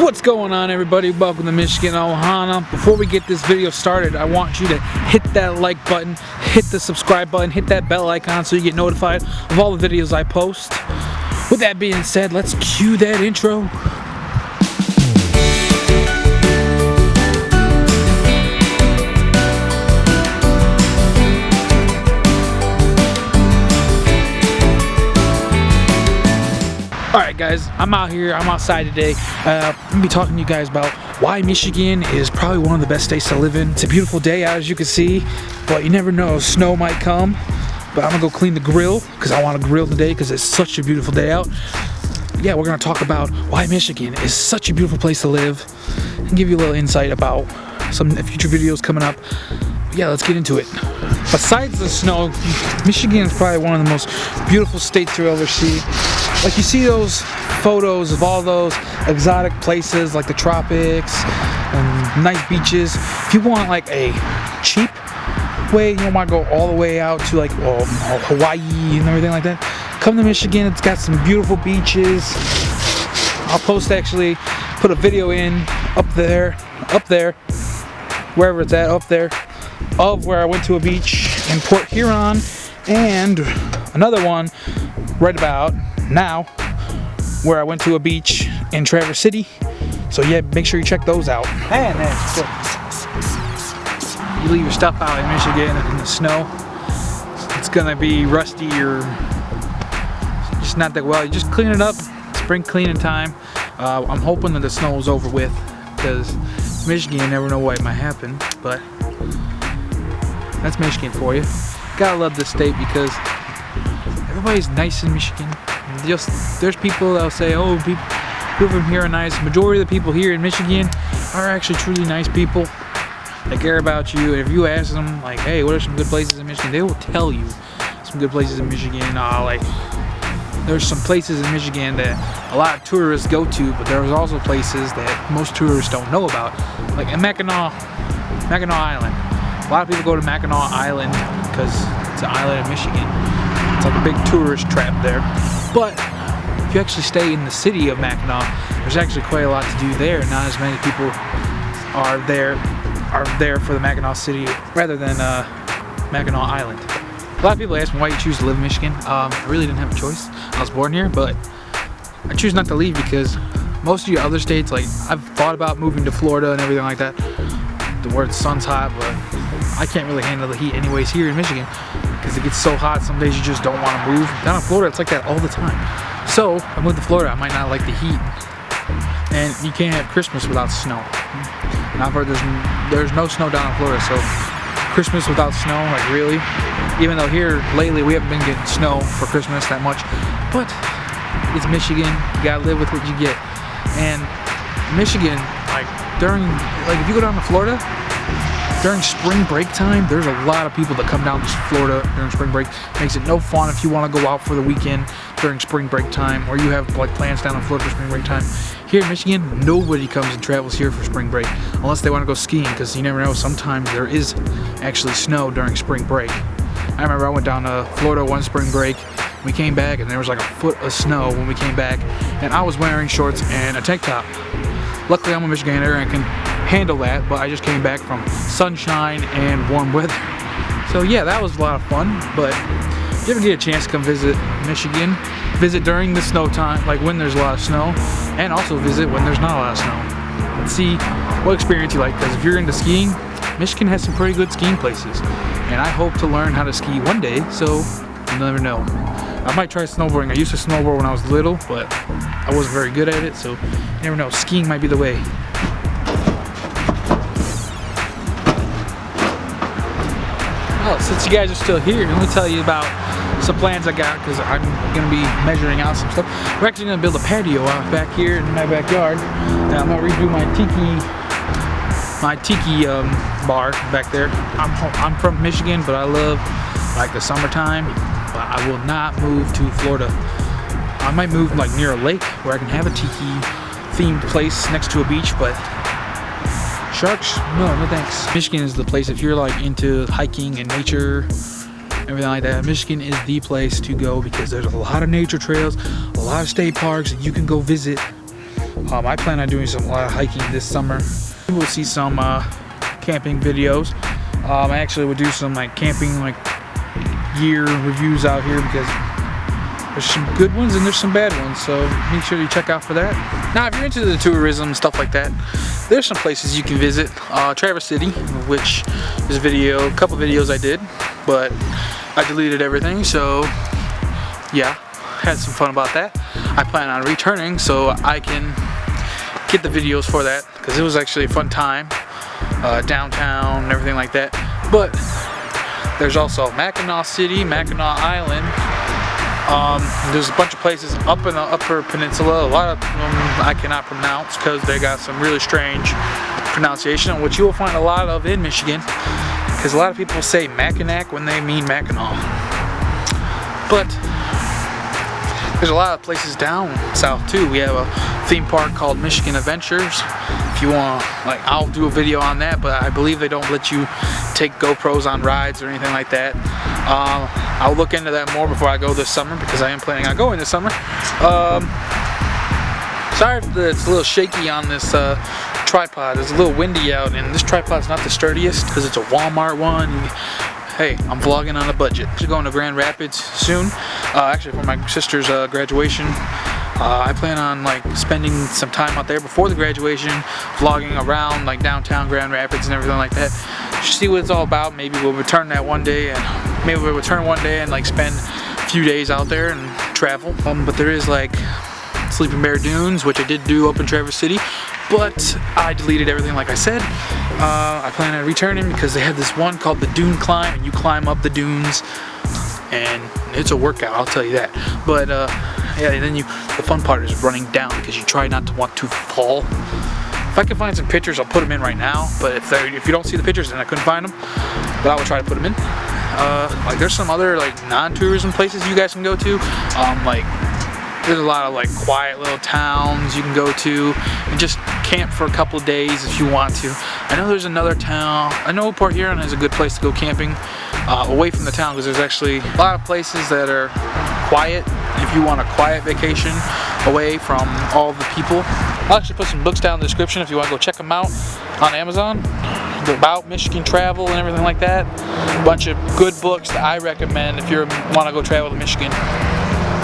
What's going on, everybody? Welcome to Michigan Ohana. Before we get this video started, I want you to hit that like button, hit the subscribe button, hit that bell icon so you get notified of all the videos I post. With that being said, let's cue that intro. Alright guys, I'm out here, I'm outside today. I'm going to be talking to you guys about why Michigan is probably one of the best states to live in. It's a beautiful day out, as you can see, but you never know, snow might come. But I'm going to go clean the grill because I want to grill today because it's such a beautiful day out. Yeah, we're going to talk about why Michigan is such a beautiful place to live and give you a little insight about some future videos coming up. Yeah, let's get into it. Besides the snow, Michigan is probably one of the most beautiful states you'll ever see. Like, you see those photos of all those exotic places like the tropics and nice beaches. If you want like a cheap way, you don't want to go all the way out to like Hawaii and everything like that, come to Michigan. It's got some beautiful beaches. I'll put a video in up there, wherever it's at, up there, of where I went to a beach in Port Huron, and another one right about now where I went to a beach in Traverse City. So yeah, make sure you check those out. And then you leave your stuff out in Michigan in the snow, it's gonna be rusty or just not that well. You just clean it up. Spring cleaning time. I'm hoping that the snow is over with because Michigan, you never know what might happen. But that's Michigan for you. Gotta love this state because everybody's nice in Michigan. There's people that'll say, oh, people from here are nice. Majority of the people here in Michigan are actually truly nice people. They care about you. And if you ask them, like, hey, what are some good places in Michigan? They will tell you some good places in Michigan. There's some places in Michigan that a lot of tourists go to, but there's also places that most tourists don't know about. Like in Mackinac Island. A lot of people go to Mackinac Island because it's an island in Michigan. It's like a big tourist trap there. But if you actually stay in the city of Mackinac, there's actually quite a lot to do there. Not as many people are there for the Mackinac City rather than Mackinac Island. A lot of people ask me why you choose to live in Michigan. I really didn't have a choice. I was born here, but I choose not to leave because most of your other states, like I've thought about moving to Florida and everything like that, where the sun's hot, but I can't really handle the heat anyways here in Michigan because it gets so hot. Some days you just don't want to move. Down in Florida, it's like that all the time. So if I moved to Florida, I might not like the heat. And you can't have Christmas without snow. And I've heard there's no snow down in Florida, so Christmas without snow, like really? Even though here lately we haven't been getting snow for Christmas that much, but it's Michigan. You gotta live with what you get. And Michigan, if you go down to Florida during spring break time, there's a lot of people that come down to Florida during spring break. Makes it no fun if you want to go out for the weekend during spring break time, or you have like plans down in Florida for spring break time. Here in Michigan, nobody comes and travels here for spring break unless they want to go skiing, because you never know, sometimes there is actually snow during spring break. I remember I went down to Florida one spring break. We came back and there was like a foot of snow when we came back, and I was wearing shorts and a tank top. Luckily I'm a Michigander and can handle that, but I just came back from sunshine and warm weather. So yeah, that was a lot of fun. But if you ever get a chance to come visit Michigan, visit during the snow time, like when there's a lot of snow, and also visit when there's not a lot of snow. And see what experience you like, because if you're into skiing, Michigan has some pretty good skiing places. And I hope to learn how to ski one day, so you never know. I might try snowboarding. I used to snowboard when I was little, but I wasn't very good at it, so you never know. Skiing might be the way. Well, since you guys are still here, let me tell you about some plans I got, because I'm going to be measuring out some stuff. We're actually going to build a patio out back here in my backyard. And I'm going to redo my tiki bar back there. I'm from Michigan, but I love like the summertime. But I will not move to Florida. I might move like near a lake where I can have a tiki themed place next to a beach, but sharks? No thanks. Michigan is the place if you're like into hiking and nature, everything like that. Michigan is the place to go because there's a lot of nature trails, a lot of state parks that you can go visit. I plan on doing a lot of hiking this summer. We'll see some camping videos. I actually would do some like camping like gear reviews out here because there's some good ones and there's some bad ones, so make sure you check out for that. Now, if you're into the tourism, stuff like that, there's some places you can visit. Traverse City, which is a couple videos I did, but I deleted everything, so yeah, had some fun about that. I plan on returning so I can get the videos for that, because it was actually a fun time, downtown and everything like that. But there's also Mackinac City, Mackinac Island. There's a bunch of places up in the Upper Peninsula. A lot of them I cannot pronounce because they got some really strange pronunciation, which you will find a lot of in Michigan, because a lot of people say Mackinac when they mean Mackinac. But there's a lot of places down south too. We have a theme park called Michigan Adventures. If you want, like, I'll do a video on that, but I believe they don't let you take GoPros on rides or anything like that. I'll look into that more before I go this summer, because I am planning on going this summer. Sorry if it's a little shaky on this tripod. It's a little windy out, and this tripod's not the sturdiest because it's a Walmart one. Hey, I'm vlogging on a budget. I'm going to Grand Rapids soon, actually for my sister's graduation. I plan on like spending some time out there before the graduation, vlogging around like downtown Grand Rapids and everything like that. Just see what it's all about. Maybe we'll return that one day, and maybe we'll return one day and like spend a few days out there and travel. But there is like Sleeping Bear Dunes, which I did do up in Traverse City, but I deleted everything like I said. I plan on returning because they have this one called the Dune Climb, and you climb up the dunes, and it's a workout, I'll tell you that. But yeah, then the fun part is running down, because you try not to want to fall. If I can find some pictures, I'll put them in right now, but if you don't see the pictures, then I couldn't find them, but I will try to put them in. Like there's some other like non-tourism places you guys can go to. Like there's a lot of like quiet little towns you can go to and just camp for a couple of days if you want to. I know there's another town. I know Port Huron is a good place to go camping away from the town, because there's actually a lot of places that are quiet if you want a quiet vacation away from all the people. I'll actually put some books down in the description if you want to go check them out on Amazon about Michigan travel and everything like that. A bunch of good books that I recommend if you want to go travel to Michigan.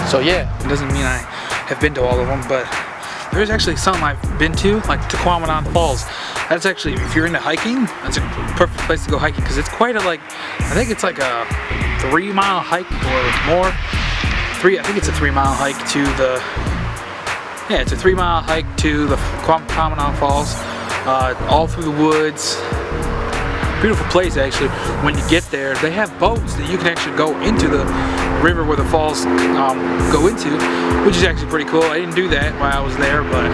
So yeah, it doesn't mean I have been to all of them, but there's actually some I've been to, like Tahquamenon Falls. That's actually, if you're into hiking, that's a perfect place to go hiking, because it's quite a I think it's like a 3-mile hike or more. I think it's a 3-mile hike to the, yeah, it's a 3-mile hike to the Tahquamenon Falls, all through the woods. Beautiful place actually. When you get there, they have boats that you can actually go into the river where the falls go into, which is actually pretty cool. I didn't do that while I was there, but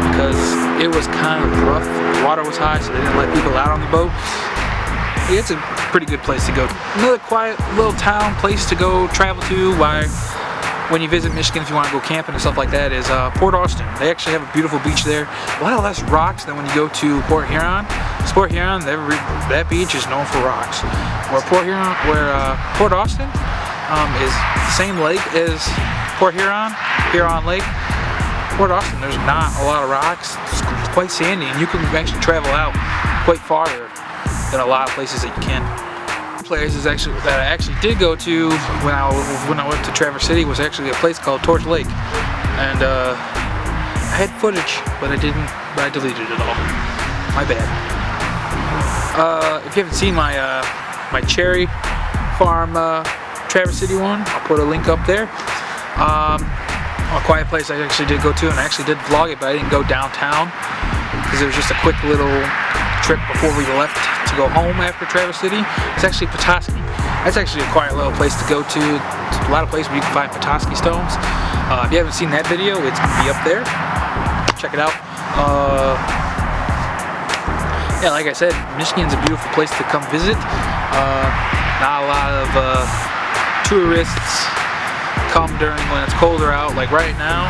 because it was kind of rough, the water was high, so they didn't let people out on the boat. Yeah, it's a pretty good place to go. Another quiet little town place to go travel to when you visit Michigan, if you want to go camping and stuff like that, is Port Austin. They actually have a beautiful beach there. A lot less rocks than when you go to Port Huron. Port Huron, that beach is known for rocks. Where Port Austin is the same lake as Port Huron, Huron Lake. Port Austin, there's not a lot of rocks. It's quite sandy, and you can actually travel out quite farther than a lot of places that you can. Places that I actually did go to when I went to Traverse City was actually a place called Torch Lake, and I had footage, but I deleted it all. My bad. If you haven't seen my my cherry farm Traverse City one, I'll put a link up there. A quiet place I actually did go to, and I actually did vlog it, but I didn't go downtown because it was just a quick little trip before we left to go home after Traverse City. It's actually Petoskey. That's actually a quiet little place to go to. It's a lot of places where you can find Petoskey stones. If you haven't seen that video, it's gonna be up there. Check it out. Yeah, like I said, Michigan's a beautiful place to come visit. Not a lot of tourists come during when it's colder out. Like right now,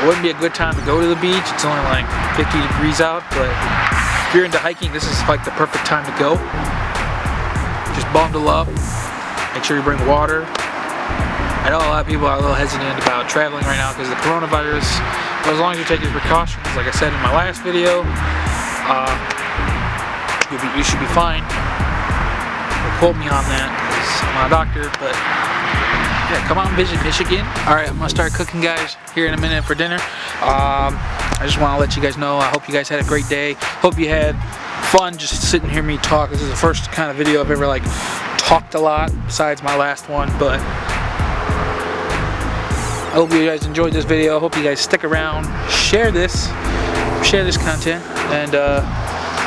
it wouldn't be a good time to go to the beach. It's only like 50 degrees out, but if you're into hiking, this is like the perfect time to go. Just bundle up, make sure you bring water, I know a lot of people are a little hesitant about traveling right now because of the coronavirus, but as long as you take your precautions, like I said in my last video, you should be fine. Don't quote me on that, because I'm not a doctor, but yeah, come out and visit Michigan. Alright, I'm gonna start cooking, guys, here in a minute for dinner. I just want to let you guys know, I hope you guys had a great day. Hope you had fun just sitting here me talk. This is the first kind of video I've ever like talked a lot besides my last one, but I hope you guys enjoyed this video. I hope you guys stick around, share this content, and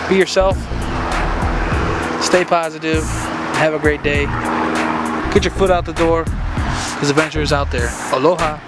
be yourself, stay positive, have a great day. Get your foot out the door, because adventure is out there. Aloha.